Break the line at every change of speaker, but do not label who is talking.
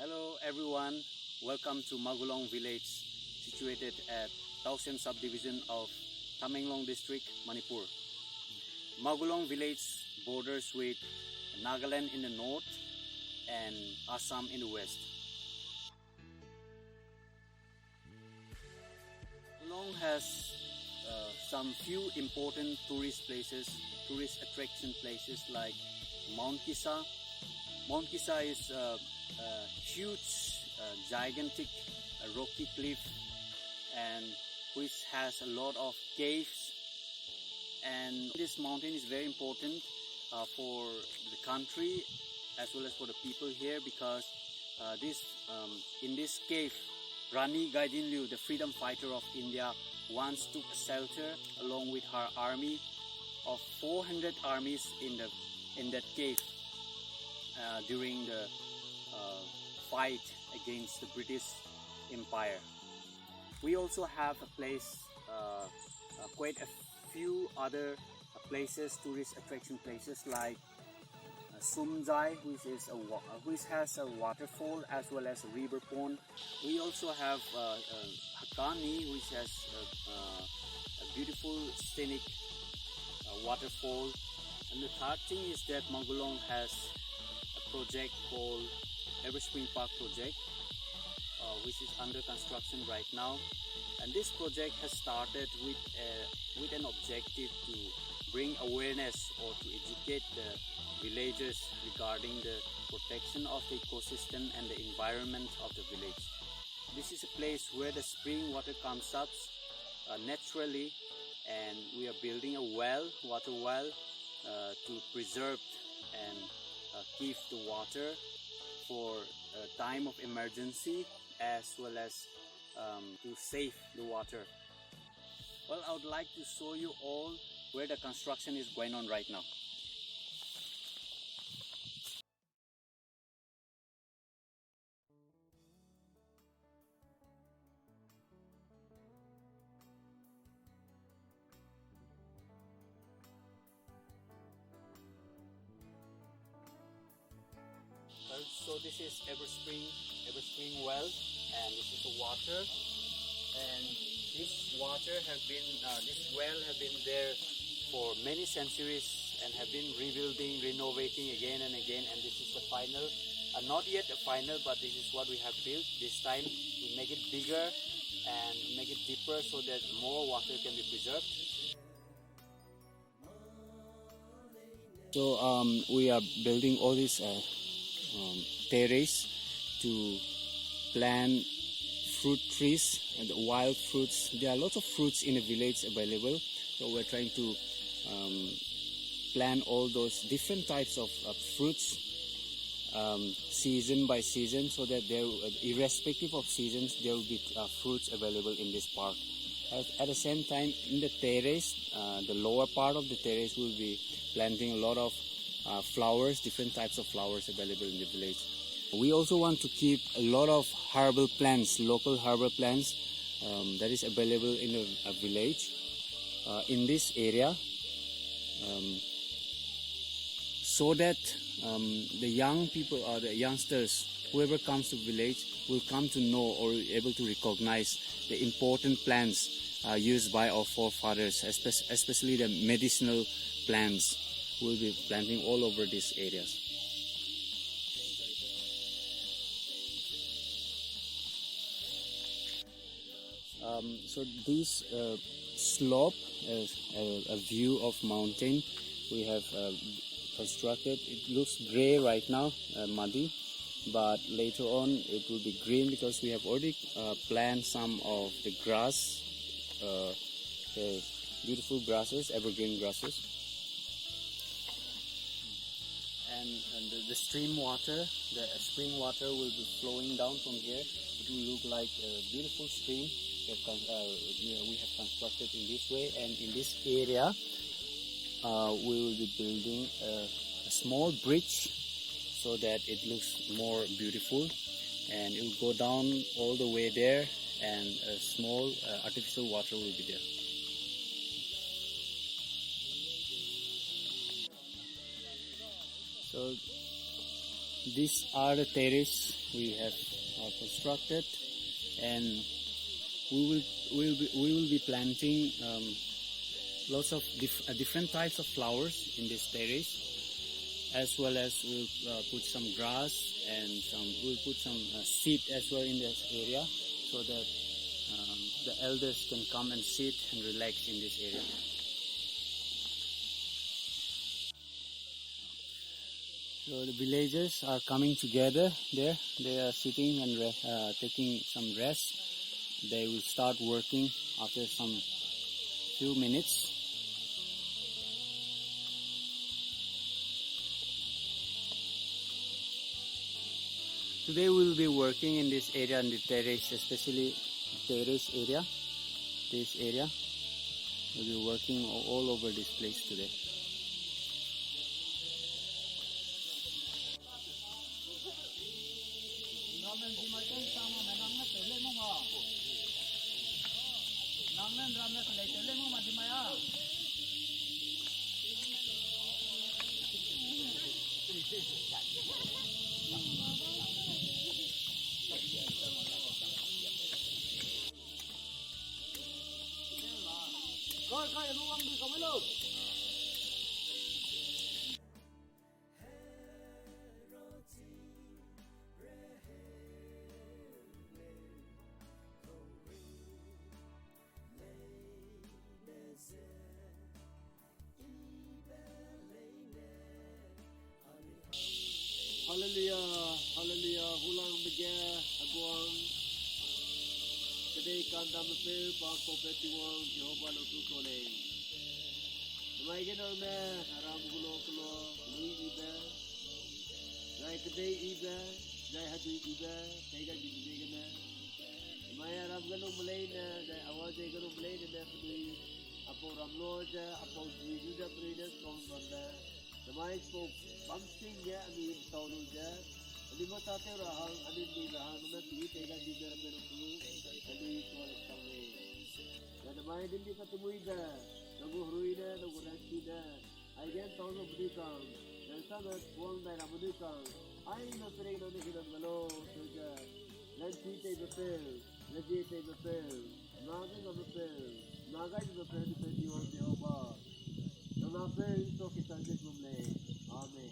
Hello everyone, welcome to Magulong village situated at Tousem subdivision of Tml district, Manipur. Magulong village borders with Nagaland in the north and Assam in the west. Magulong has some few important tourist attraction places like Mount Kisa. Mount Kisa is a huge, gigantic rocky cliff, and which has a lot of caves. And this mountain is very important for the country as well as for the people here, because in this cave, Rani Gaidinliu, the freedom fighter of India, once took shelter along with her army of 400 armies in that cave during the fight against the British Empire. We also have a place, quite a few other places, tourist attraction places like Sumjai, which has a waterfall as well as a river pond. We also have Hakani, which has a beautiful scenic waterfall. And the third thing is that Magulong has a project called Everspring Park project, which is under construction right now. And this project has started with an objective to bring awareness or to educate the villagers regarding the protection of the ecosystem and the environment of the village. This is a place where the spring water comes up naturally, and we are building a water well to preserve and keep the water for a time of emergency, as well as to save the water. Well, I would like to show you all where the construction is going on right now. So this is Everspring well, and this is the water. And this well have been there for many centuries and have been rebuilding, renovating again and again. And this is the final, not yet a final, but this is what we have built. This time we make it bigger and make it deeper so that more water can be preserved. So we are building all these terrace to plant fruit trees and wild fruits. There are lots of fruits in the village available, so we're trying to plant all those different types of fruits season by season, so that there, irrespective of seasons, there will be fruits available in this park. At the same time, in the terrace, the lower part of the terrace, will be planting a lot of flowers, different types of flowers available in the village. We also want to keep a lot of herbal plants, local herbal plants that is available in a village in this area, so that the young people or the youngsters, whoever comes to village, will come to know or able to recognize the important plants used by our forefathers, especially the medicinal plants. We'll be planting all over these areas. So this slope is a view of mountain we have constructed. It looks gray right now, muddy, but later on it will be green, because we have already planted some of the grass, the beautiful grasses, evergreen grasses. And the stream water, the spring water, will be flowing down from here. It will look like a beautiful stream that we have constructed in this way. And in this area, we will be building a small bridge so that it looks more beautiful. And it will go down all the way there, and a small artificial water will be there. So these are the terrace we have constructed, and we will be planting lots of different types of flowers in this terrace, as well as we'll put some grass and we'll put some seed as well in this area, so that the elders can come and sit and relax in this area. So the villagers are coming together there. They are sitting and taking some rest. They will start working after some few minutes. Today we will be working in this area, in the terrace, especially terrace area. This area, we'll be working all over this place today.
Hallelujah, hallelujah, hulang bege aguang today kandam pe pa ko pe tiwang Jehovah lo tu tole mai gen me haram gulo klo lui ibe nai today ibe nai hadu ibe tega di gena mai haram galo mulai ne dai awaz galo mulai ne kudui apo ramlo ja apo juda pride song banda Namai spoke something ya ani taunu ja ani mata te rahang ani ni rahang na ti te ga di gara pero tu ani ko tale ya namai din di katumui da nagu hrui da nagu rati da ai gen taunu budi kang dan sa na buang dai ra budi kang ai no tere no ni hidan malo to ja dan ti te be pel na je te be pel na ga no be pel na ga be pel di pe di wa Jehovah Namaste, ito kita din mumle. Amen.